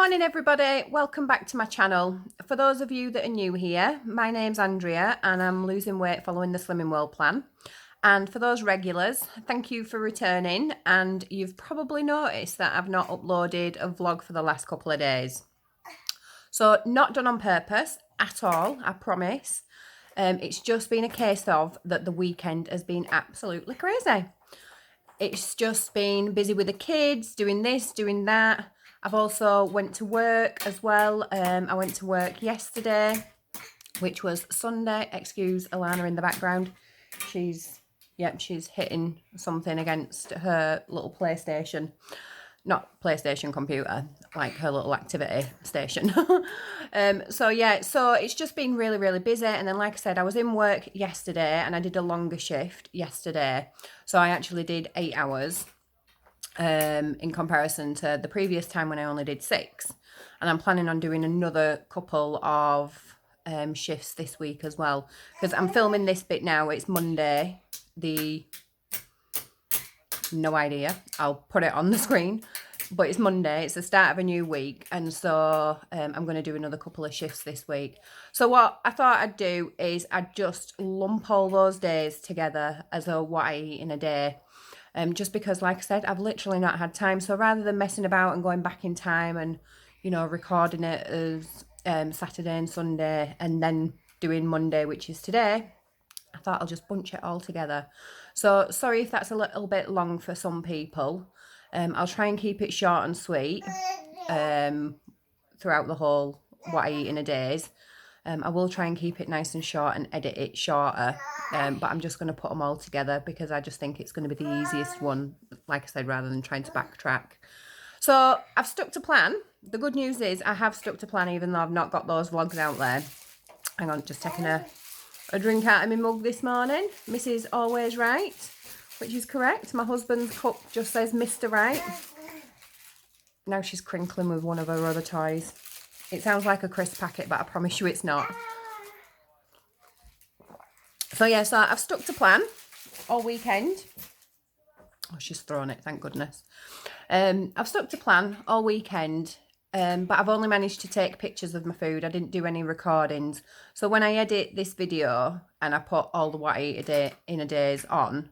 Morning everybody, welcome back to my channel. For those of you that are new here, my name's Andrea and I'm losing weight following the Slimming World plan. And for those regulars, thank you for returning, and you've probably noticed that I've not uploaded a vlog for the last couple of days. So not done on purpose at all, I promise. It's just been a case of that the weekend has been absolutely crazy. It's just been busy with the kids, doing this, doing that. I've also went to work as well. I went to work yesterday, which was Sunday. Excuse Alana in the background. She's hitting something against her little PlayStation. Not PlayStation computer, like her little activity station. So it's just been really, really busy. And then, like I said, I was in work yesterday and I did a longer shift yesterday. So I actually did 8 hours in comparison to the previous time when I only did 6. And I'm planning on doing another couple of shifts this week as well. Because I'm filming this bit now. It's Monday, no idea. I'll put it on the screen. But it's Monday. It's the start of a new week. And so I'm going to do another couple of shifts this week. So what I thought I'd do is I'd just lump all those days together as what I eat in a day. Just because, like I said, I've literally not had time. So rather than messing about and going back in time and, recording it as Saturday and Sunday and then doing Monday, which is today, I thought I'll just bunch it all together. So sorry if that's a little bit long for some people. I'll try and keep it short and sweet throughout the whole what I eat in a days. I will try and keep it nice and short and edit it shorter. But I'm just going to put them all together because I just think it's going to be the easiest one, like I said, rather than trying to backtrack. So I've stuck to plan. The good news is I have stuck to plan even though I've not got those vlogs out there. Hang on, just taking a drink out of my mug this morning. Mrs. Always Right, which is correct. My husband's cup just says Mr. Right. Now she's crinkling with one of her other toys. It sounds like a crisp packet, but I promise you it's not. So I've stuck to plan all weekend. Oh, she's thrown it, thank goodness. I've stuck to plan all weekend, but I've only managed to take pictures of my food. I didn't do any recordings. So when I edit this video and I put all the what I eat in a days on,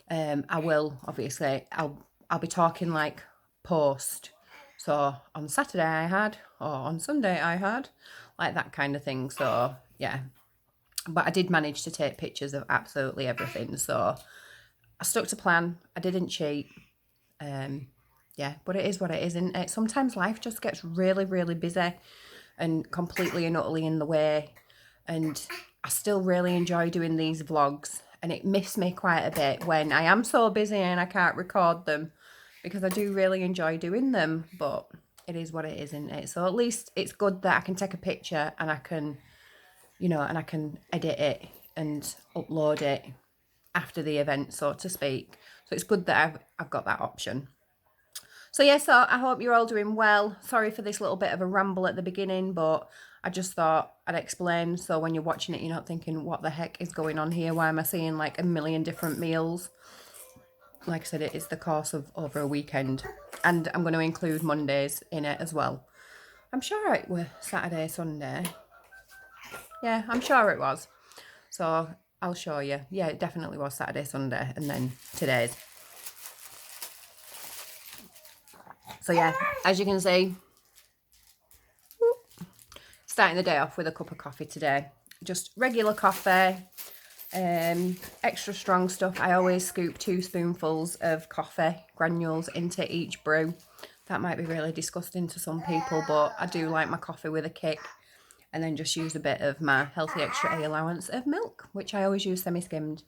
I will, obviously, I'll be talking like post. So on Saturday I had, or on Sunday I had, like that kind of thing. So yeah, but I did manage to take pictures of absolutely everything. So I stuck to plan. I didn't cheat. But it is what it is, isn't it? Sometimes life just gets really, really busy and completely and utterly in the way. And I still really enjoy doing these vlogs. And it miffs me quite a bit when I am so busy and I can't record them, because I do really enjoy doing them. But it is what it is, isn't it? So at least it's good that I can take a picture and I can, and I can edit it and upload it after the event, so to speak. So it's good that I've got that option. So I hope you're all doing well. Sorry for this little bit of a ramble at the beginning, but I just thought I'd explain so when you're watching it, you're not thinking, what the heck is going on here? Why am I seeing like a million different meals? Like I said, it is the course of over a weekend. And I'm going to include Mondays in it as well. I'm sure it was Saturday, Sunday. Yeah, I'm sure it was. So I'll show you. Yeah, it definitely was Saturday, Sunday, and then today's. So yeah, as you can see, starting the day off with a cup of coffee today. Just regular coffee, extra strong stuff. I always scoop 2 spoonfuls of coffee granules into each brew. That might be really disgusting to some people, but I do like my coffee with a kick. And then just use a bit of my healthy extra A allowance of milk, which I always use semi-skimmed.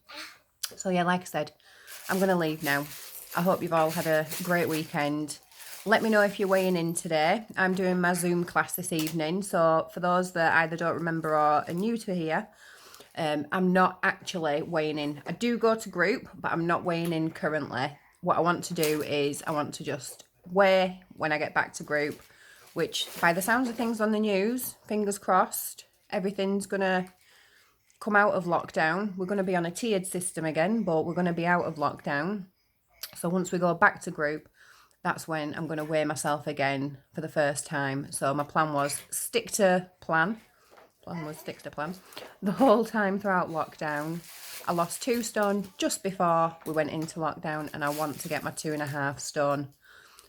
So yeah, like I said, I'm going to leave now. I hope you've all had a great weekend. Let me know if you're weighing in today. I'm doing my Zoom class this evening. So for those that either don't remember or are new to here, I'm not actually weighing in. I do go to group, but I'm not weighing in currently. What I want to do is I want to just weigh when I get back to group, which by the sounds of things on the news, fingers crossed, everything's going to come out of lockdown. We're going to be on a tiered system again, but we're going to be out of lockdown. So once we go back to group, that's when I'm going to weigh myself again for the first time. So my plan was stick to plan. Plan was stick to plan. The whole time throughout lockdown, I lost 2 stone just before we went into lockdown, and I want to get my 2.5 stone.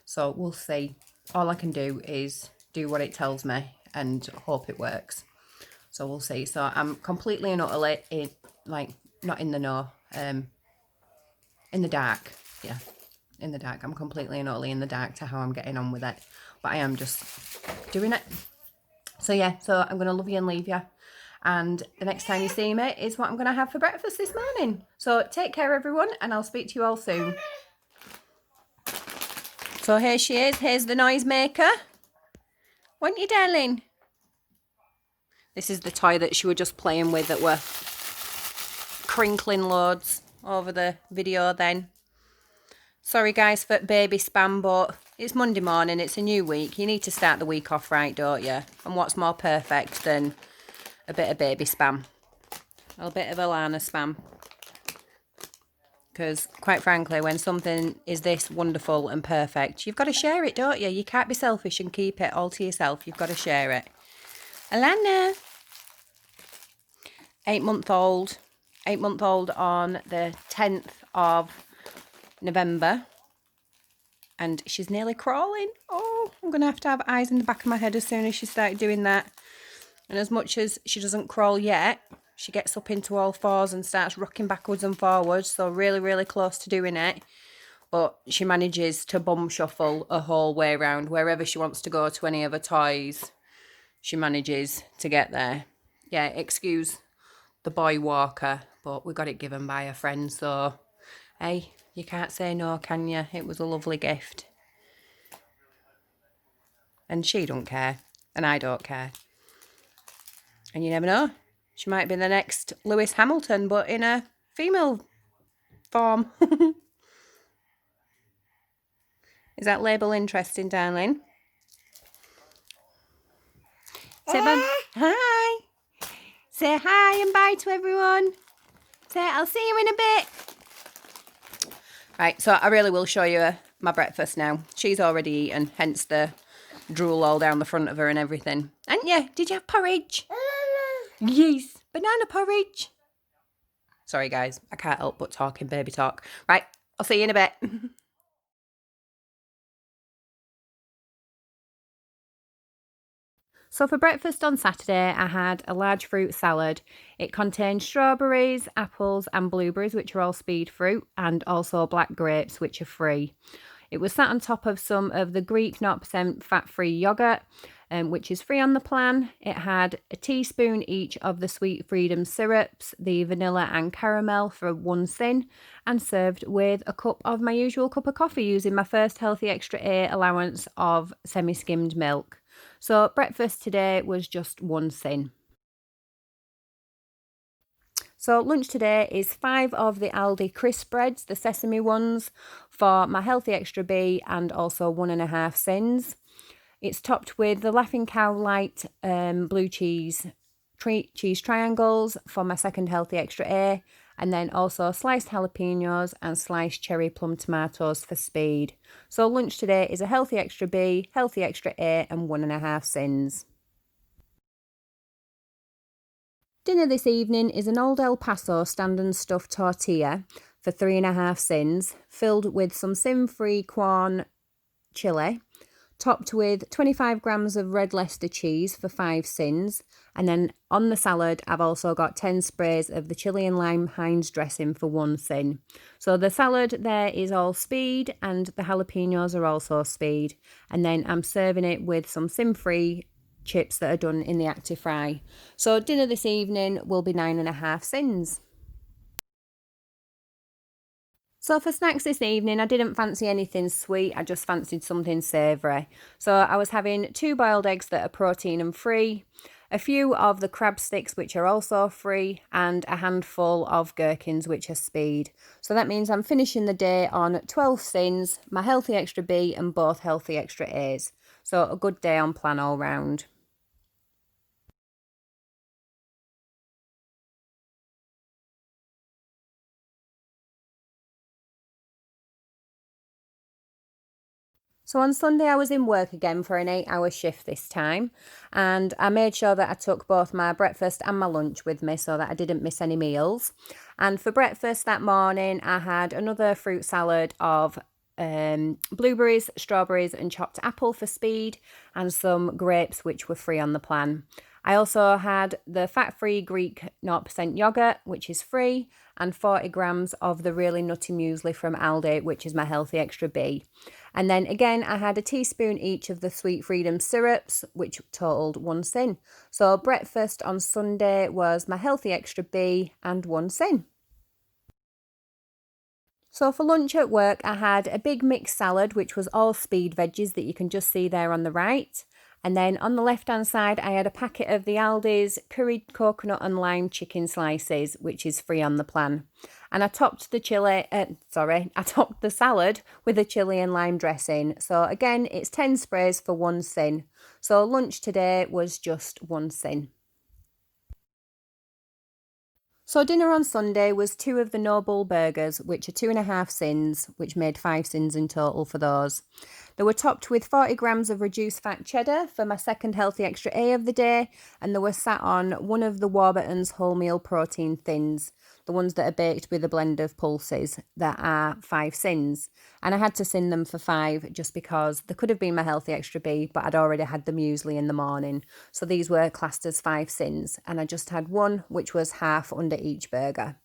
So we'll see. All I can do is do what it tells me and hope it works. So we'll see. So I'm completely and utterly not in the know, in the dark. Yeah, in the dark. I'm completely and utterly in the dark to how I'm getting on with it. But I am just doing it. So yeah, so I'm going to love you and leave you. And the next time you see me is what I'm going to have for breakfast this morning. So take care, everyone, and I'll speak to you all soon. So here she is. Here's the noise maker. Want you, darling? This is the toy that she was just playing with that were crinkling loads over the video then. Sorry guys for baby spam, but it's Monday morning, it's a new week. You need to start the week off right, don't you? And what's more perfect than a bit of baby spam? A bit of Alana spam. Because quite frankly, when something is this wonderful and perfect, you've got to share it, don't you? You can't be selfish and keep it all to yourself. You've got to share it. Alana. 8-month-old. 8-month-old on the 10th of November. And she's nearly crawling. Oh, I'm going to have eyes in the back of my head as soon as she started doing that. And as much as she doesn't crawl yet, she gets up into all fours and starts rocking backwards and forwards. So really, really close to doing it. But she manages to bum shuffle a whole way around. Wherever she wants to go to any of her toys, she manages to get there. Yeah, excuse the boy walker, but we got it given by a friend. So, hey, you can't say no, can you? It was a lovely gift. And she don't care. And I don't care. And you never know. She might be the next Lewis Hamilton, but in a female form. Is that label interesting, darling? Say bye. Hi. Say hi and bye to everyone. Say I'll see you in a bit. Right, so I really will show you my breakfast now. She's already eaten, hence the drool all down the front of her and everything. And yeah, did you have porridge? Yes, banana porridge. Sorry guys, I can't help but talking baby talk. Right, I'll see you in a bit. So for breakfast on Saturday, I had a large fruit salad. It contained strawberries, apples and blueberries, which are all speed fruit, and also black grapes, which are free. It was sat on top of some of the Greek 0% fat-free yoghurt, which is free on the plan. It had a teaspoon each of the Sweet Freedom syrups, the vanilla and caramel for 1 sin, and served with a cup of my usual cup of coffee using my first Healthy Extra A allowance of semi-skimmed milk. So breakfast today was just 1 sin. So lunch today is 5 of the Aldi crisp breads, the sesame ones, for my Healthy Extra B and also 1.5 sins. It's topped with the Laughing Cow Light blue cheese triangles for my second Healthy Extra A, and then also sliced jalapenos and sliced cherry plum tomatoes for speed. So lunch today is a Healthy Extra B, Healthy Extra A and 1.5 sins. Dinner this evening is an old El Paso stand and stuffed tortilla for 3.5 sins, filled with some sin-free corn chili, topped with 25 grams of red Leicester cheese for 5 sins, and then on the salad I've also got 10 sprays of the chili and lime Heinz dressing for 1 sin. So the salad there is all speed and the jalapenos are also speed, and then I'm serving it with some sin-free chips that are done in the Active Fry. So dinner this evening will be 9.5 sins. So for snacks this evening, I didn't fancy anything sweet, I just fancied something savoury. So I was having 2 boiled eggs that are protein and free, a few of the crab sticks which are also free, and a handful of gherkins which are speed. So that means I'm finishing the day on 12 sins, my Healthy Extra B and both Healthy Extra A's. So a good day on plan all round. So on Sunday I was in work again for an 8-hour shift this time, and I made sure that I took both my breakfast and my lunch with me so that I didn't miss any meals. And for breakfast that morning I had another fruit salad of blueberries, strawberries and chopped apple for speed, and some grapes which were free on the plan. I also had the fat-free Greek 0% yogurt, which is free, and 40 grams of the really nutty muesli from Aldi, which is my healthy extra B. And then again, I had a teaspoon each of the Sweet Freedom syrups, which totaled 1 sin. So breakfast on Sunday was my healthy extra B and 1 sin. So for lunch at work, I had a big mixed salad, which was all speed veggies that you can just see there on the right. And then on the left-hand side, I had a packet of the Aldi's curried coconut and lime chicken slices, which is free on the plan. And I topped the I topped the salad with a chili and lime dressing. So again, it's 10 sprays for 1 sin. So lunch today was just 1 sin. So dinner on Sunday was 2 of the Noble burgers, which are 2.5 sins, which made 5 sins in total for those. They were topped with 40 grams of reduced fat cheddar for my second healthy extra A of the day, and they were sat on one of the Warburton's wholemeal protein thins, the ones that are baked with a blend of pulses that are 5 sins. And I had to sin them for 5 just because they could have been my healthy extra B, but I'd already had the muesli in the morning. So these were classed as 5 sins, and I just had one, which was half under each burger.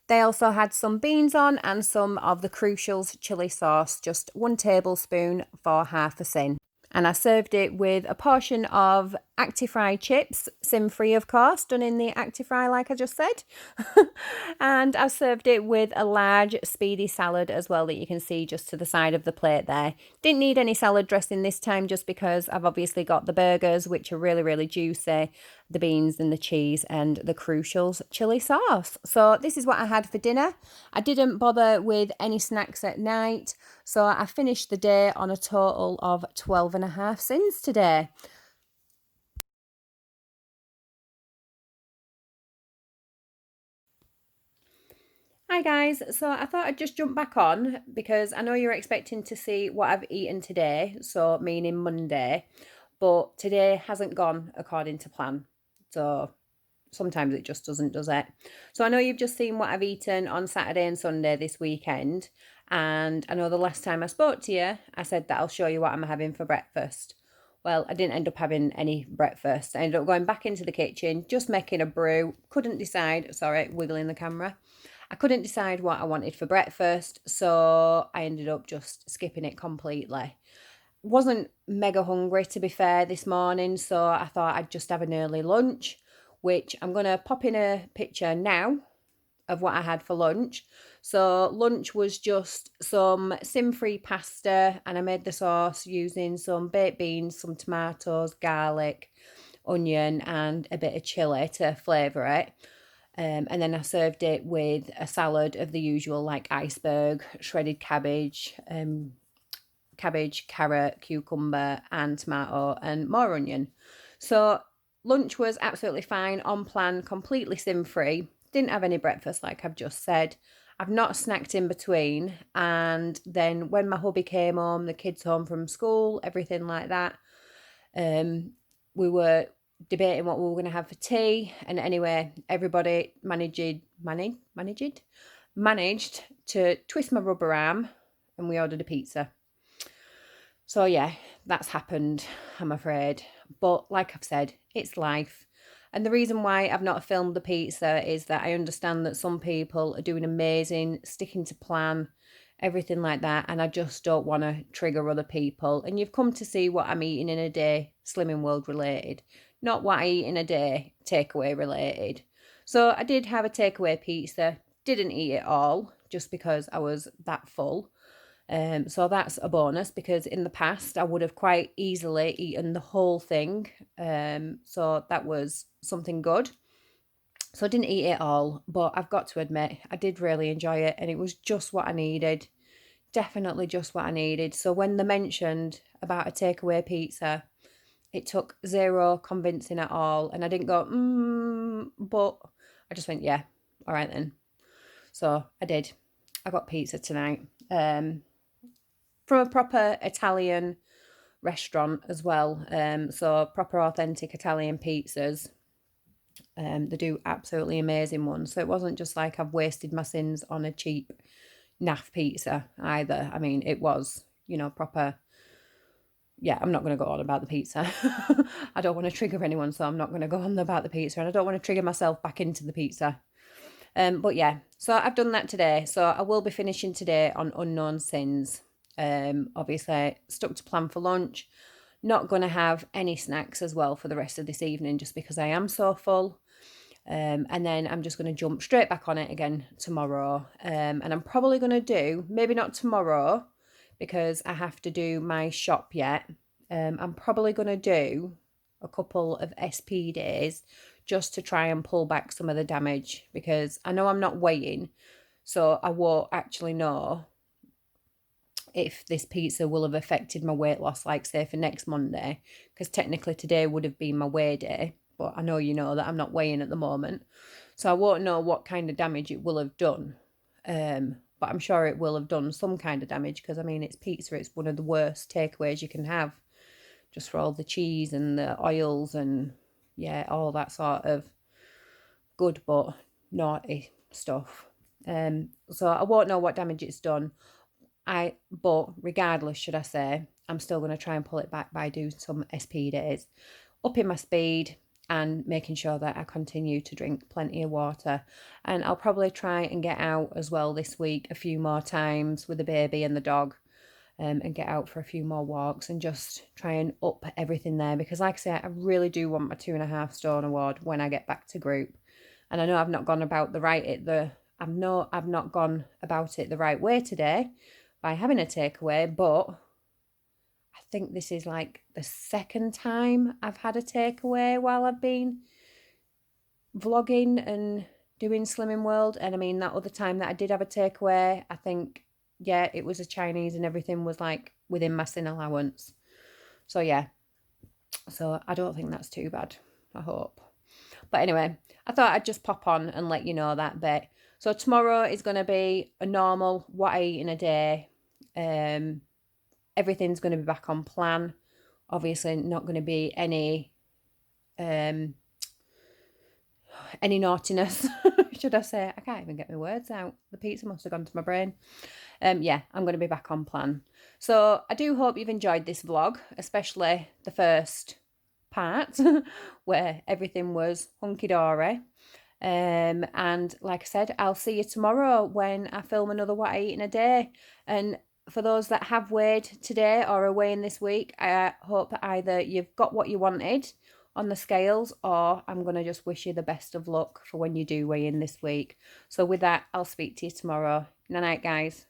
They also had some beans on and some of the Crucial's chili sauce, just 1 tablespoon for half a sin. And I served it with a portion of Actifry chips, sim-free of course, done in the Actifry like I just said. And I served it with a large speedy salad as well that you can see just to the side of the plate there. Didn't need any salad dressing this time just because I've obviously got the burgers, which are really, really juicy, the beans and the cheese and the Crucial's chili sauce. So this is what I had for dinner. I didn't bother with any snacks at night. So I finished the day on a total of 12.5 sins today. Hi guys, so I thought I'd just jump back on because I know you're expecting to see what I've eaten today, so meaning Monday, but today hasn't gone according to plan. So sometimes it just doesn't, does it? So I know you've just seen what I've eaten on Saturday and Sunday this weekend, and I know the last time I spoke to you, I said that I'll show you what I'm having for breakfast. Well, I didn't end up having any breakfast. I ended up going back into the kitchen, just making a brew. Couldn't decide, sorry, wiggling the camera. I couldn't decide what I wanted for breakfast, so I ended up just skipping it completely. Wasn't mega hungry to be fair this morning, so I thought I'd just have an early lunch, which I'm going to pop in a picture now of what I had for lunch. So lunch was just some sim-free pasta, and I made the sauce using some baked beans, some tomatoes, garlic, onion and a bit of chilli to flavour it. And then I served it with a salad of the usual, like iceberg, shredded cabbage, carrot, cucumber and tomato and more onion. So lunch was absolutely fine, on plan, completely sim-free. Didn't have any breakfast like I've just said. I've not snacked in between. And then when my hubby came home, the kids home from school, everything like that, we were debating what we were going to have for tea. And anyway, everybody managed to twist my rubber arm, and we ordered a pizza. So yeah, that's happened, I'm afraid. But like I've said, it's life. And the reason why I've not filmed the pizza is that I understand that some people are doing amazing, sticking to plan, everything like that. And I just don't want to trigger other people. And you've come to see what I'm eating in a day, Slimming World related, not what I eat in a day, takeaway related. So I did have a takeaway pizza, didn't eat it all just because I was that full. So that's a bonus because in the past I would have quite easily eaten the whole thing. So that was something good. So I didn't eat it all, but I've got to admit I did really enjoy it, and it was just what I needed. Definitely just what I needed. So when they mentioned about a takeaway pizza, it took zero convincing at all, and I didn't go, but I just went, yeah, all right then. So I did. I got pizza tonight. from a proper Italian restaurant as well. So proper authentic Italian pizzas. They do absolutely amazing ones. So it wasn't just like I've wasted my sins on a cheap naff pizza either. I mean, it was, you know, proper. Yeah, I'm not going to go on about the pizza. I don't want to trigger anyone, so I'm not going to go on about the pizza, and I don't want to trigger myself back into the pizza. But yeah, so I've done that today. So I will be finishing today on unknown sins. Obviously stuck to plan for lunch. Not going to have any snacks as well for the rest of this evening, just because I am so full. And then I'm just going to jump straight back on it again tomorrow. And I'm probably going to do, maybe not tomorrow, because I have to do my shop yet. I'm probably going to do a couple of SP days just to try and pull back some of the damage, because I know I'm not weighing, so I won't actually know if this pizza will have affected my weight loss, like say for next Monday, because technically today would have been my weigh day, but I know you know that I'm not weighing at the moment, so I won't know what kind of damage it will have done. But I'm sure it will have done some kind of damage, because I mean, it's pizza, it's one of the worst takeaways you can have, just for all the cheese and the oils and yeah, all that sort of good but naughty stuff. So I won't know what damage it's done. But regardless, should I say, I'm still going to try and pull it back by doing some SP days, upping my speed and making sure that I continue to drink plenty of water. And I'll probably try and get out as well this week a few more times with the baby and the dog, and get out for a few more walks and just try and up everything there, because like I say, I really do want my 2.5 stone award when I get back to group. And I know I've not gone about I've not gone about it the right way today by having a takeaway, but I think this is like the second time I've had a takeaway while I've been vlogging and doing Slimming World. And I mean, that other time that I did have a takeaway, I think, yeah, it was a Chinese and everything was like within my sin allowance. So yeah, so I don't think that's too bad, I hope. But anyway, I thought I'd just pop on and let you know that bit. So tomorrow is going to be a normal what I eat in a day. Everything's going to be back on plan. Obviously not going to be any naughtiness, should I say. I can't even get my words out. The pizza must have gone to my brain. Yeah, I'm going to be back on plan. So I do hope you've enjoyed this vlog, especially the first part where everything was hunky-dory. And like I said, I'll see you tomorrow when I film another what I eat in a day. And for those that have weighed today or are weighing this week, I hope that either you've got what you wanted on the scales, or I'm going to just wish you the best of luck for when you do weigh in this week. So with that, I'll speak to you tomorrow. Good night, guys.